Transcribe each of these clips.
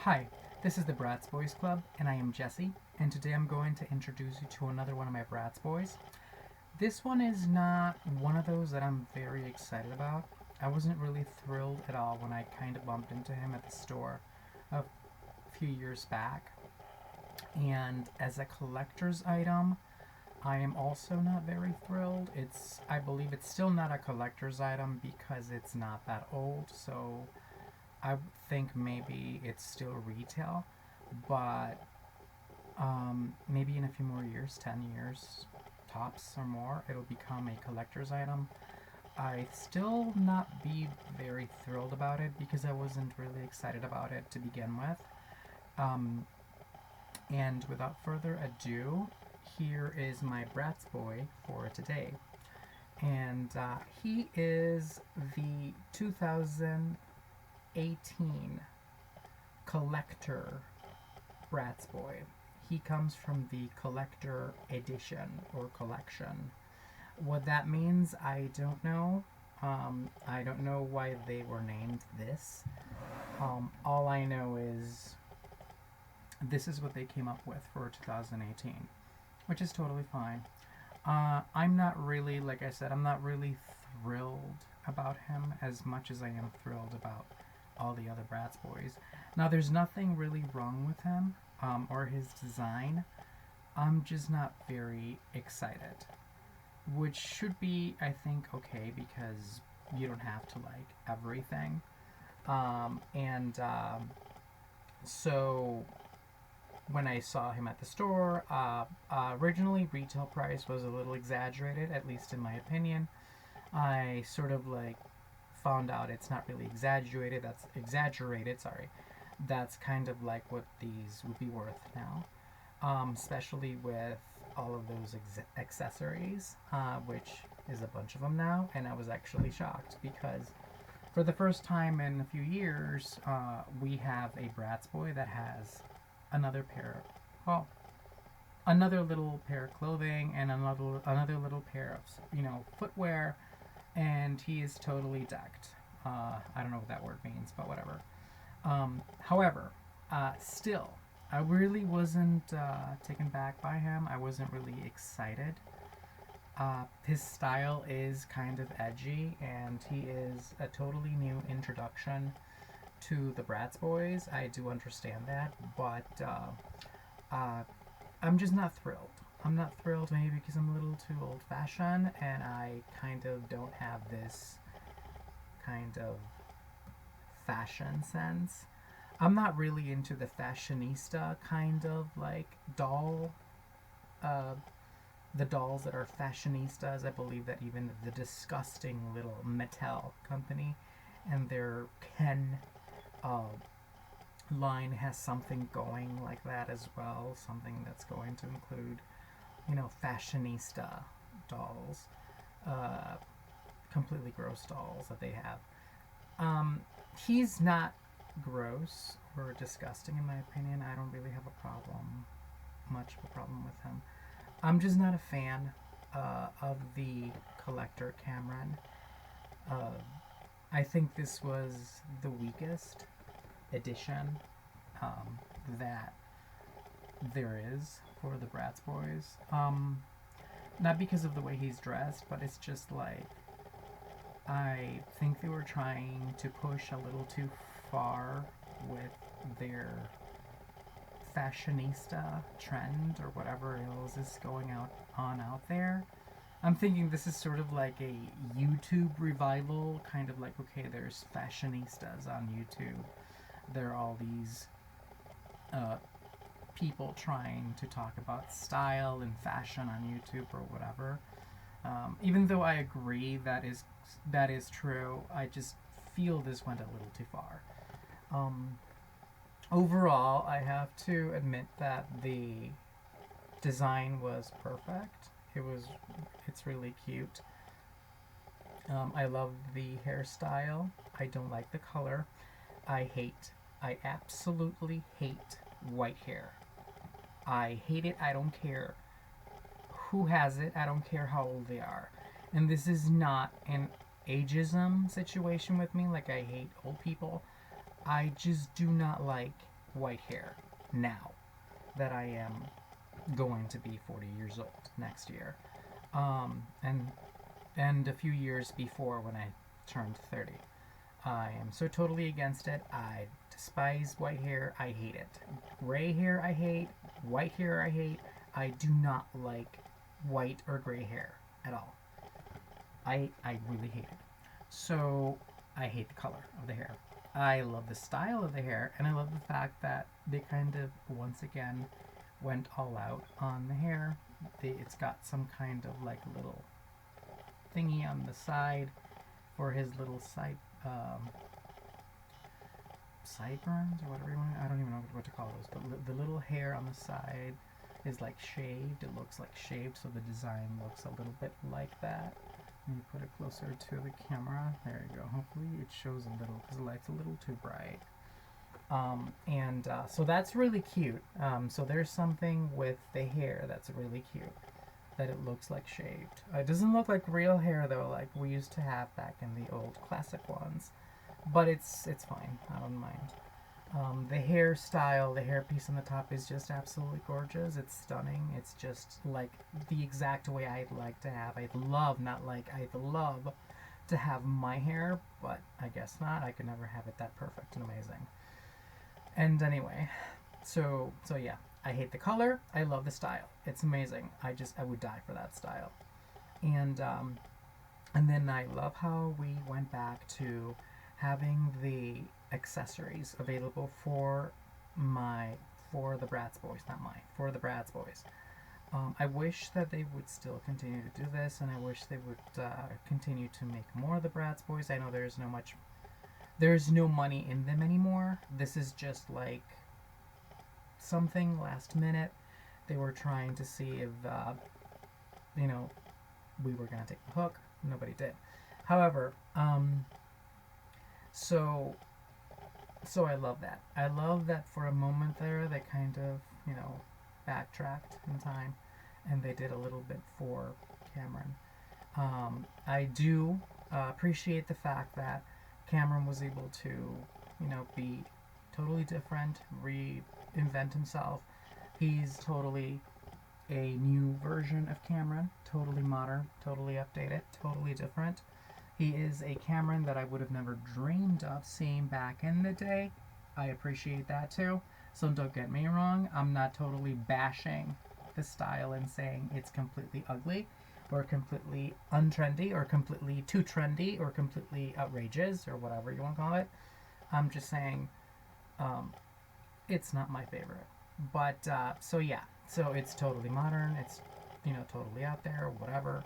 Hi, this is the Bratz Boyz Club, and I am Jesse, and today I'm going to introduce you to another one of my Bratz Boys. This one is not one of those that I'm very excited about. I wasn't really thrilled at all when I kind of bumped into him at the store a few years back. And as a collector's item, I am also not very thrilled. I believe it's still not a collector's item because it's not that old, so I think maybe it's still retail, but maybe in a few more years, 10 years tops or more, it'll become a collector's item. I still not be very thrilled about it because I wasn't really excited about it to begin with. Um, and without further ado, here is my Bratz boy for today. And he is the 2018 collector Bratz boy. He comes from the collector edition or collection. What that means, I don't know. I don't know why they were named this. All I know is this is what they came up with for 2018, which is totally fine. I'm not really, like I said, I'm not really thrilled about him as much as I am thrilled about all the other Bratz boys. Now, there's nothing really wrong with him or his design. I'm just not very excited, which should be, I think, okay because you don't have to like everything. So when I saw him at the store, originally retail price was a little exaggerated, at least in my opinion. I sort of like found out it's not really exaggerated. That's exaggerated. Sorry, that's kind of like what these would be worth now, especially with all of those accessories, which is a bunch of them now. And I was actually shocked because for the first time in a few years, we have a Bratz boy that has another pair, well, another little pair of clothing and another little pair of footwear, and he is totally decked. I don't know what that word means, but whatever. However, still, I really wasn't taken back by him. I wasn't really excited. His style is kind of edgy, and he is a totally new introduction to the Bratz boys. I do understand that, but I'm just not thrilled. I'm not thrilled maybe because I'm a little too old-fashioned, and I kind of don't have this kind of fashion sense. I'm not really into the fashionista kind of like doll. Uh, the dolls that are fashionistas. I believe that even the disgusting little Mattel company and their Ken uh, line has something going like that as well. Something that's going to include, fashionista dolls. Uh, Completely gross dolls that they have. He's not gross or disgusting in my opinion. I don't really have much of a problem with him. I'm just not a fan of the collector Cameron. Uh, I think this was the weakest edition that there is for the Bratz boys. Not because of the way he's dressed, but it's just like I think they were trying to push a little too far with their fashionista trend or whatever else is going out there. I'm thinking this is sort of like a YouTube revival, kind of like, okay, there's fashionistas on YouTube. There are all these people trying to talk about style and fashion on YouTube or whatever. Even though I agree that is true, I just feel this went a little too far. Overall, I have to admit that the design was perfect. It's really cute. I love the hairstyle. I don't like the color. I absolutely hate white hair. I hate it. I don't care who has it. I don't care how old they are. And this is not an ageism situation with me. Like, I hate old people. I just do not like white hair now that I am going to be 40 years old next year. And a few years before when I turned 30. I am so totally against it. I despise white hair. I hate it. Gray hair I hate. White hair I hate. I do not like white or gray hair at all. I really hate it. So I hate the color of the hair. I love the style of the hair, and I love the fact that they kind of once again went all out on the hair. It's got some kind of like little thingy on the side for his little sideburns or whatever you want. I don't even know what to call those, but the little hair on the side is like shaved. It looks like shaved, so the design looks a little bit like that. Let me put it closer to the camera. There you go. Hopefully it shows a little because the light's a little too bright. So that's really cute. So there's something with the hair that's really cute, that it looks like shaved. It doesn't look like real hair though, like we used to have back in the old classic ones, but it's fine. I don't mind. The hairstyle, the hairpiece on the top is just absolutely gorgeous. It's stunning. It's just like the exact way I'd like to have. I'd love to have my hair, but I guess not. I could never have it that perfect and amazing. And anyway, so yeah, I hate the color. I love the style. It's amazing. I would die for that style. And then I love how we went back to having the accessories available for the Bratz Boyz, not mine, for the Bratz Boyz. I wish that they would still continue to do this, and I wish they would continue to make more of the Bratz Boyz. I know there's no money in them anymore. This is just like something last minute. They were trying to see if we were gonna take the hook. Nobody did. However, so I love that. I love that for a moment there they kind of backtracked in time, and they did a little bit for Cameron. I do appreciate the fact that Cameron was able to, be totally different, reinvent himself. He's totally a new version of Cameron, totally modern, totally updated, totally different. He is a Cameron that I would have never dreamed of seeing back in the day. I appreciate that too. So don't get me wrong, I'm not totally bashing the style and saying it's completely ugly or completely untrendy or completely too trendy or completely outrageous or whatever you want to call it. I'm just saying it's not my favorite. But so it's totally modern. It's totally out there, whatever.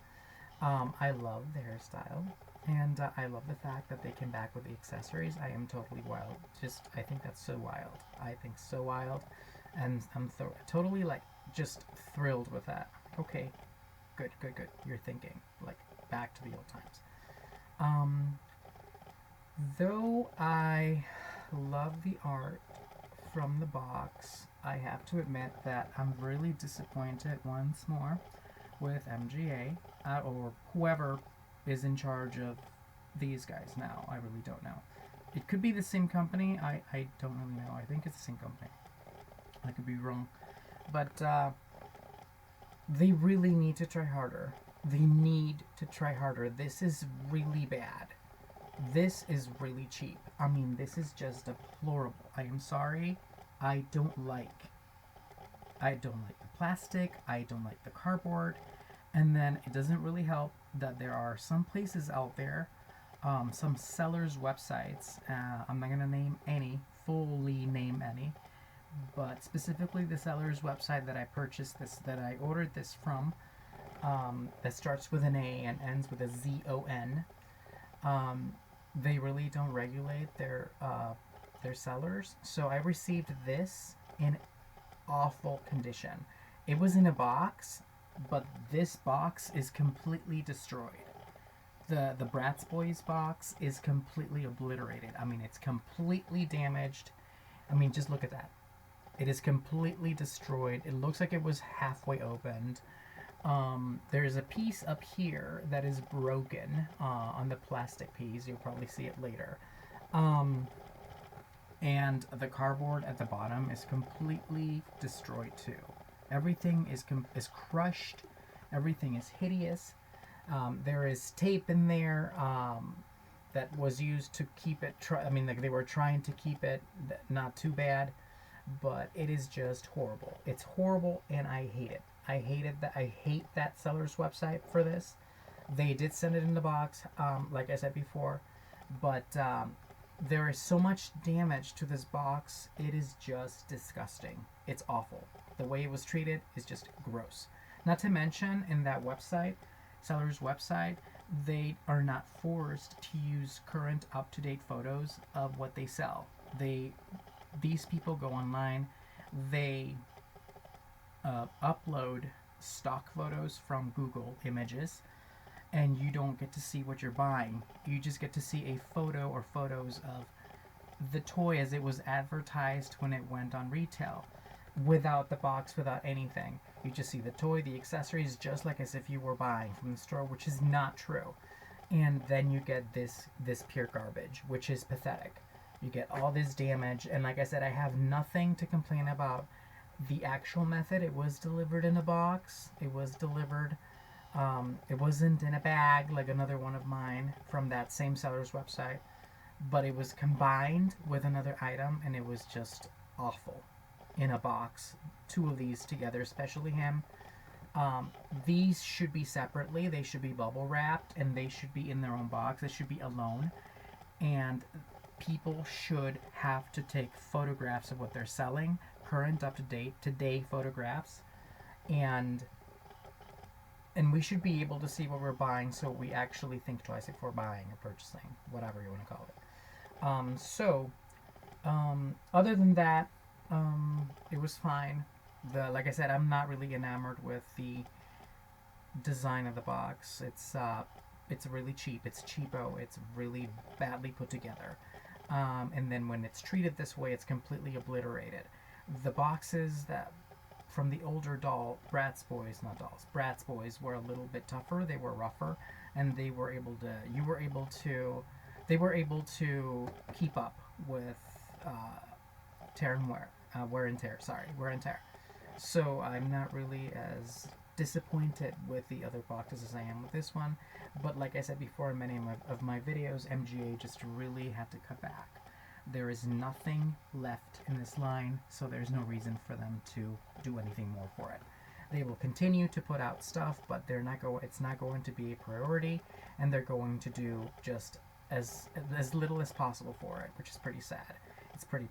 I love the hairstyle, and I love the fact that they came back with the accessories. I am totally wild. I think that's so wild. I think so wild, and I'm totally just thrilled with that. Okay, good. You're thinking back to the old times. Though I love the art from the box, I have to admit that I'm really disappointed once more with MGA or whoever is in charge of these guys now. I really don't know. It could be the same company. I don't really know. I think it's the same company. I could be wrong. But they really need to try harder. They need to try harder. This is really bad. This is really cheap. I mean, this is just deplorable. I am sorry. I don't like the plastic. I don't like the cardboard. And then it doesn't really help that there are some places out there, some sellers' websites. I'm not gonna fully name any, but specifically the seller's website that I ordered this from, that starts with an A and ends with a ZON. They really don't regulate their sellers. So I received this in awful condition. It was in a box, but this box is completely destroyed. The Bratz Boyz box is completely obliterated. I mean, it's completely damaged. I mean, just look at that. It is completely destroyed. It looks like it was halfway opened. There's a piece up here that is broken on the plastic piece. You'll probably see it later. And the cardboard at the bottom is completely destroyed too. Everything is crushed. Everything is hideous. There is tape in there that was used to keep it. I mean, like they were trying to keep it not too bad, but it is just horrible. It's horrible, and I hate it. I hated that. I hate that seller's website for this. They did send it in the box, like I said before, but there is so much damage to this box. It is just disgusting. It's awful. The way it was treated is just gross. Not to mention, in that website, seller's website, they are not forced to use current, up-to-date photos of what they sell. These people go online, they upload stock photos from Google Images, and you don't get to see what you're buying. You just get to see a photo or photos of the toy as it was advertised when it went on retail, without the box, without anything. You just see the toy, the accessories, just like as if you were buying from the store, which is not true. And then you get this pure garbage, which is pathetic. You get all this damage, and like I said, I have nothing to complain about the actual method. It was delivered in a box. It was delivered. It wasn't in a bag like another one of mine from that same seller's website, but it was combined with another item, and it was just awful in a box. Two of these together, especially him. These should be separately. They should be bubble wrapped, and they should be in their own box. They should be alone, and people should have to take photographs of what they're selling, current, up to date, today photographs, and we should be able to see what we're buying, so we actually think twice before buying or purchasing, whatever you want to call it. Other than that, it was fine. Like I said, I'm not really enamored with the design of the box. It's really cheap. It's cheapo. It's really badly put together. And then when it's treated this way, it's completely obliterated. The boxes that from the older Bratz Boyz, not dolls, Bratz Boyz were a little bit tougher. They were rougher, and they were able to keep up with wear and tear. So I'm not really as disappointed with the other boxes as I am with this one. But like I said before in many of my videos, MGA just really had to cut back. There is nothing left in this line, so there's no reason for them to do anything more for it. They will continue to put out stuff, but it's not going to be a priority, and they're going to do just as little as possible for it, which is pretty sad. It's pretty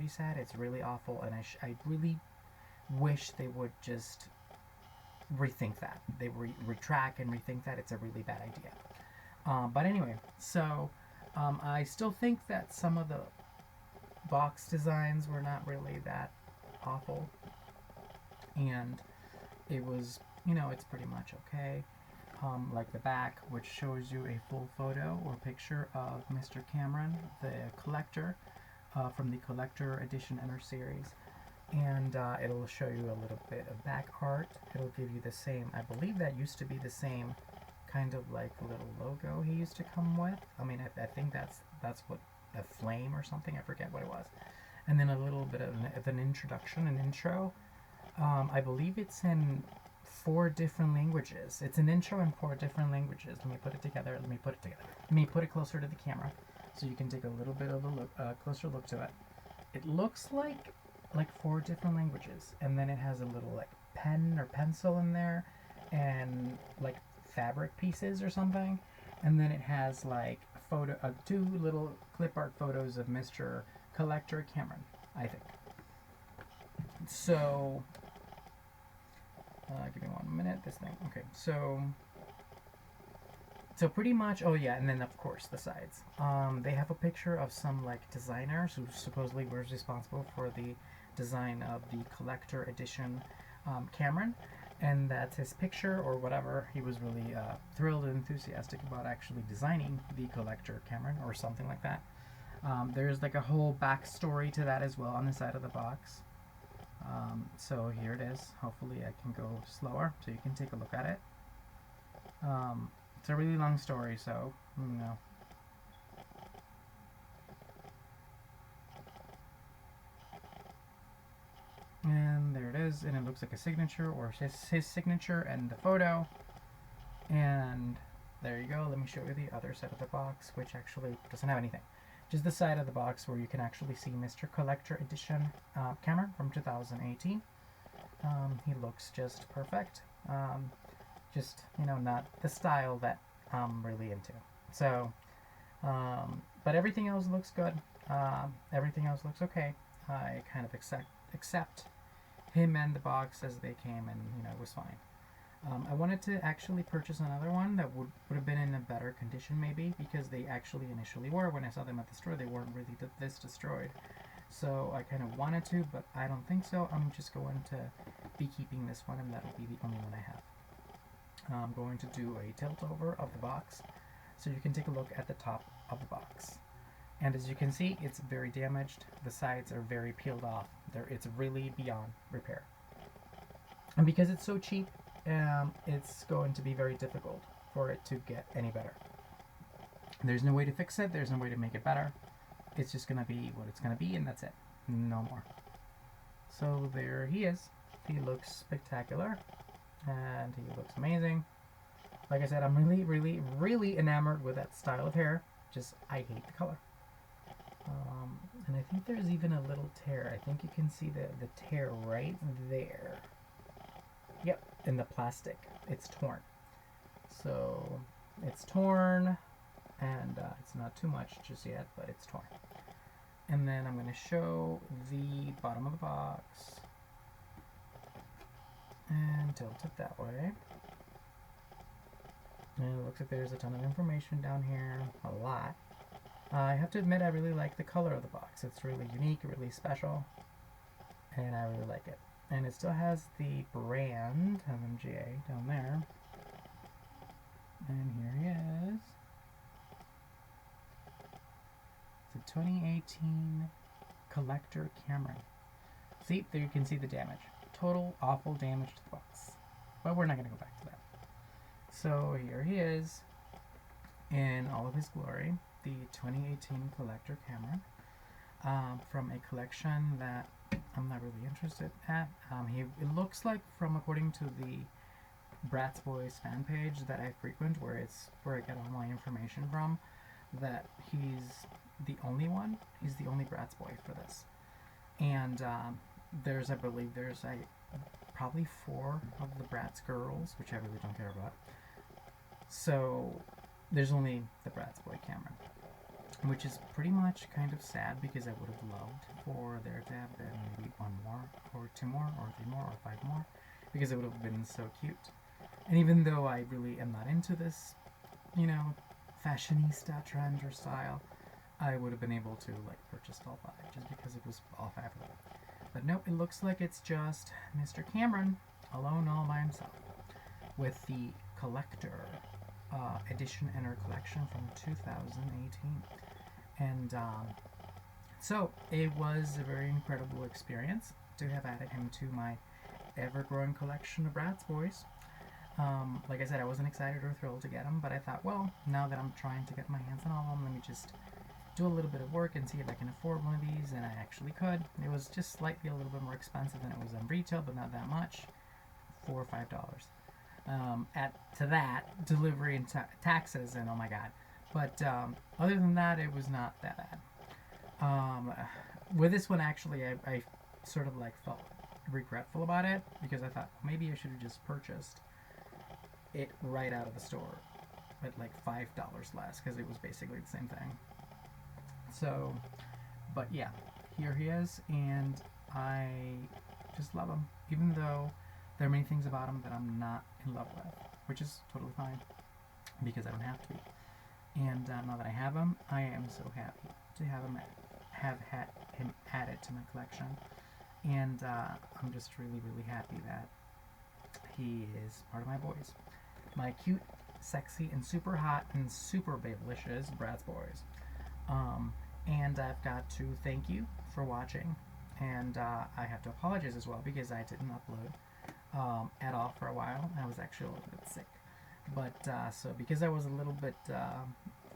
sad. It's really awful, and I really wish they would just rethink that. They retract and rethink that. It's a really bad idea. But anyway, so I still think that some of the box designs were not really that awful, and it was, it's pretty much okay. Like the back, which shows you a full photo or picture of Mr. Cameron, the collector, from the collector edition Inner Series, and it'll show you a little bit of back art. It'll give you the same, I believe that used to be the same kind of like little logo he used to come with. I mean, I think that's what, a flame or something, I forget what it was. And then a little bit of an introduction, an intro. I believe it's in 4 different languages. It's an intro in 4 different languages. Let me put it together. Let me put it closer to the camera so you can take a little bit of a closer look to it. It looks like 4 different languages, and then it has a little like pen or pencil in there, and like fabric pieces or something, and then it has like 2 little clip art photos of Mr. Collector Cameron, I think. So give me 1 minute. This thing. Okay, so pretty much. Oh yeah, and then of course the sides. They have a picture of some like designer who supposedly was responsible for the design of the collector edition Cameron, and that's his picture or whatever. He was really thrilled and enthusiastic about actually designing the collector Cameron or something like that. There's like a whole backstory to that as well on the side of the box. So here it is. Hopefully I can go slower so you can take a look at it. It's a really long story, so is, and it looks like a signature or his signature and the photo. And there you go. Let me show you the other side of the box, which actually doesn't have anything. Just the side of the box where you can actually see Mr. Collector Edition Cameron from 2018. He looks just perfect. Just, not the style that I'm really into. So, but everything else looks good. Everything else looks okay. I kind of accept him and the box as they came, and it was fine. I wanted to actually purchase another one that would have been in a better condition, maybe, because they actually initially were. When I saw them at the store, they weren't really this destroyed. So I kind of wanted to, but I don't think so. I'm just going to be keeping this one, and that'll be the only one I have. I'm going to do a tilt over of the box so you can take a look at the top of the box. And as you can see, it's very damaged. The sides are very peeled off. It's really beyond repair. And because it's so cheap, it's going to be very difficult for it to get any better. There's no way to fix it. There's no way to make it better. It's just going to be what it's going to be, and that's it. No more. So there he is. He looks spectacular, and he looks amazing. Like I said, I'm really, really, really enamored with that style of hair. Just, I hate the color. And I think there's even a little tear. I think you can see the tear right there. Yep, in the plastic. It's torn. So, it's torn, and it's not too much just yet, but it's torn. And then I'm going to show the bottom of the box. And tilt it that way. And it looks like there's a ton of information down here. A lot. I have to admit, I really like the color of the box. It's really unique, really special, and I really like it. And it still has the brand, MMGA, down there. And here he is. It's a 2018 Collector Cameron. See, there you can see the damage. Total awful damage to the box. But we're not going to go back to that. So here he is in all of his glory. The 2018 Collector Cameron from a collection that I'm not really interested at. It looks like, from according to the Bratz Boyz fan page that I frequent, where I get all my information from, that he's the only one. He's the only Bratz boy for this. And I believe there's probably 4 of the Bratz girls, which I really don't care about. So there's only the Bratz boy Cameron, which is pretty much kind of sad, because I would have loved for there to have been maybe 1 more, or 2 more, or 3 more, or 5 more, because it would have been so cute. And even though I really am not into this, fashionista trend or style, I would have been able to purchase all 5 just because it was all 5 of them. But no, it looks like it's just Mr. Cameron alone all by himself with the Collector Edition Inner Collection from 2018. And so it was a very incredible experience to have added him to my ever-growing collection of Bratz Boyz. Like I said, I wasn't excited or thrilled to get him, but I thought, well, now that I'm trying to get my hands on all of them, let me just do a little bit of work and see if I can afford one of these, and I actually could. It was just slightly a little bit more expensive than it was on retail, but not that much. $4 or $5. To that, delivery and taxes, and oh my god. But other than that, it was not that bad. With this one, actually, I sort of felt regretful about it, because I thought, well, maybe I should have just purchased it right out of the store at $5 less, because it was basically the same thing. So, but yeah, here he is, and I just love him, even though there are many things about him that I'm not in love with, which is totally fine, because I don't have to be. And now that I have him, I am so happy to have had him added to my collection. And I'm just really, really happy that he is part of my boys. My cute, sexy, and super hot, and super babylicious Bratz Boyz. And I've got to thank you for watching. And I have to apologize as well, because I didn't upload at all for a while. I was actually a little bit sick. But, so because I was a little bit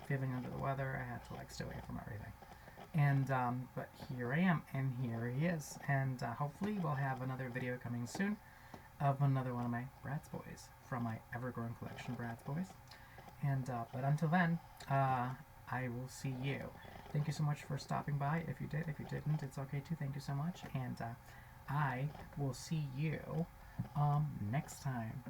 feeling under the weather, I had to stay away from everything. And, but here I am, and here he is. And hopefully we'll have another video coming soon of another one of my Bratz Boyz from my ever-growing collection of Bratz Boyz. And, but until then, I will see you. Thank you so much for stopping by. If you did, if you didn't, it's okay too. Thank you so much. And I will see you next time.